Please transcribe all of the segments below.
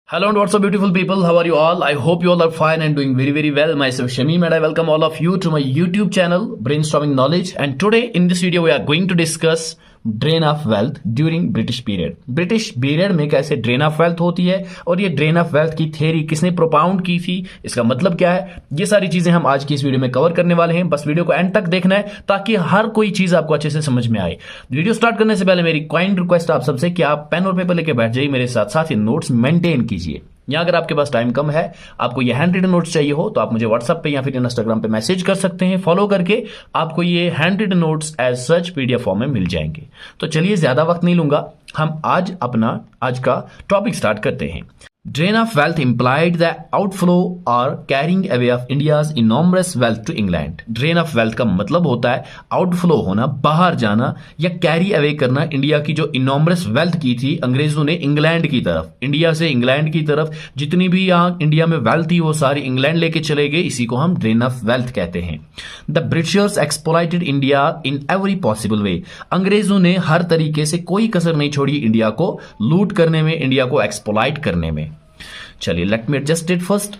Hello and what's up beautiful people, how are you all? I hope you all are fine and doing very well. Myself Shamim and I welcome all of you to my YouTube channel Brainstorming Knowledge, and today in this video we are going to discuss drain of wealth during British period. British period में कैसे drain of wealth होती है और ये drain of wealth की theory किसने प्रोपाउंड की थी, इसका मतलब क्या है, ये सारी चीजें हम आज की इस वीडियो में कवर करने वाले हैं। बस वीडियो को एंड तक देखना है ताकि हर कोई चीज आपको अच्छे से समझ में आए। वीडियो स्टार्ट करने से पहले मेरी काइंड रिक्वेस्ट आप सबसे कि आप पेन और पेपर लेके बैठ जाइए मेरे साथ, साथ ही नोट्स मेंटेन कीजिए। या अगर आपके पास टाइम कम है, आपको ये हैंड रिटन नोट्स चाहिए हो तो आप मुझे व्हाट्सएप पे या फिर इंस्टाग्राम पे मैसेज कर सकते हैं। फॉलो करके आपको ये hand written notes as such PDF form में मिल जाएंगे। तो चलिए ज्यादा वक्त नहीं लूंगा, हम आज का टॉपिक स्टार्ट करते हैं। Drain of wealth implied the outflow or carrying away of India's enormous wealth to England. Drain of wealth का मतलब होता है आउटफ्लो होना, बाहर जाना, या कैरी अवे करना इंडिया की जो इनॉर्मस वेल्थ की थी अंग्रेजों ने इंग्लैंड की तरफ, इंडिया से इंग्लैंड की तरफ जितनी भी यहाँ इंडिया में वेल्थ थी वो सारी इंग्लैंड लेके चले गए। इसी को हम ड्रेन ऑफ वेल्थ कहते हैं। The Britishers exploited India in every possible way. अंग्रेजों ने हर तरीके से कोई कसर नहीं छोड़ी इंडिया को लूट करने में, इंडिया को एक्सप्लॉइट करने में। चलिए let me adjust it first.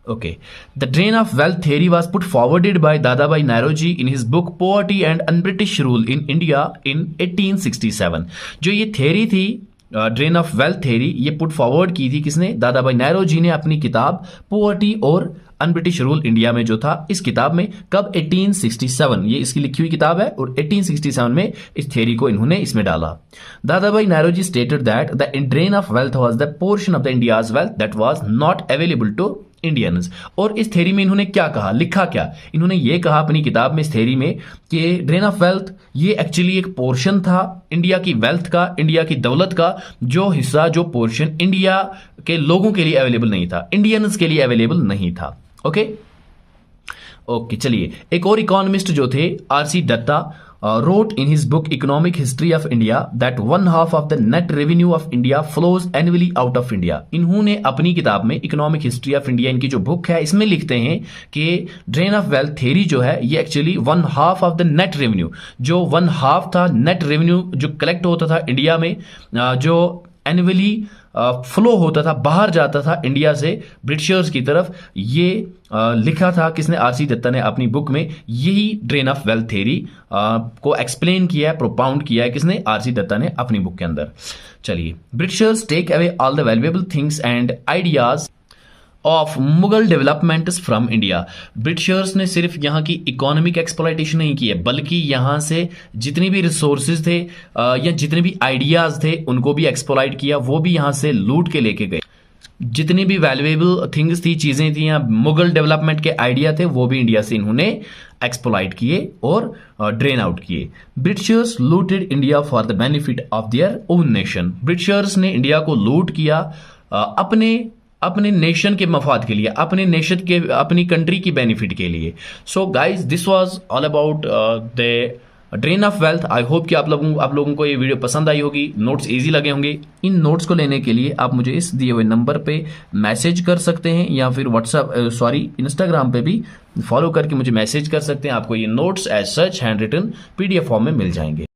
Okay. The drain of wealth theory was put forwarded by Dadabhai Naoroji in his book Poverty and Un-British Rule in India in 1867। जो ये थ्योरी थी ड्रेन ऑफ वेल्थ थ्योरी, ये put forward की थी किसने? दादाभाई नायरोजी ने अपनी किताब पोवर्टी और अन ब्रिटिश रूल इंडिया में जो था, इस किताब में कब? 1867, ये इसकी लिखी हुई किताब है और 1867 में इस थ्योरी को इन्होंने इसमें डाला। Dadabhai Naoroji stated that the drain of wealth was the portion of the India's wealth that was not available to Indians. और इस थ्योरी में इन्होंने क्या कहा, लिखा क्या? इन्होंने ये कहा अपनी किताब में, इस थ्योरी में, कि ड्रेन ऑफ वेल्थ ये एक्चुअली एक पोर्शन था इंडिया की वेल्थ का, इंडिया की दौलत का, जो हिस्सा, जो पोर्शन इंडिया के लोगों के लिए अवेलेबल नहीं था, इंडियंस के लिए अवेलेबल नहीं था। ओके, चलिए एक और इकोनॉमिस्ट जो थे RC Dutta wrote in his book Economic History of India that 1/2 of the net revenue of India flows annually out of India। इन्होंने अपनी किताब में इकोनॉमिक हिस्ट्री ऑफ इंडिया, इनकी जो बुक है, इसमें लिखते हैं कि ड्रेन ऑफ वेल्थ थ्योरी जो है ये actually 1/2 of the net revenue, जो 1/2 था नेट रेवेन्यू जो कलेक्ट होता था इंडिया में, जो एनुअली फ्लो होता था, बाहर जाता था इंडिया से ब्रिटिशर्स की तरफ, ये लिखा था किसने? आरसी दत्ता ने अपनी बुक में। यही ड्रेन ऑफ वेल्थ थ्योरी को एक्सप्लेन किया है, प्रोपाउंड किया है किसने? आरसी दत्ता ने अपनी बुक के अंदर। चलिए, Britishers take away all the valuable things and ideas of Mughal developments from India. Britishers ने सिर्फ यहाँ की इकोनॉमिक एक्सप्लॉइटेशन नहीं की है, बल्कि यहाँ से जितनी भी रिसोर्सेज थे या जितने भी आइडियाज थे उनको भी एक्सप्लॉइट किया, वो भी यहाँ से लूट के लेके गए। जितनी भी वैल्यूएबल थिंग्स थी, चीजें थी, यहाँ मुगल डेवलपमेंट के आइडिया थे, वो भी इंडिया से इन्होंने एक्सप्लॉइट किए और ड्रेन आउट किए। Britishers looted India for the benefit of their own nation. Britishers ने इंडिया को लूट किया अपने नेशन के मफाद के लिए, अपने नेशन के, अपनी कंट्री की बेनिफिट के लिए। So guys, this was all about the drain of wealth. I hope कि आप लोगों को ये वीडियो पसंद आई होगी, नोट्स इजी लगे होंगे। इन नोट्स को लेने के लिए आप मुझे इस दिए हुए नंबर पे मैसेज कर सकते हैं या फिर इंस्टाग्राम पे भी फॉलो करके मुझे मैसेज कर सकते हैं। आपको ये notes as such hand written PDF form में मिल जाएंगे।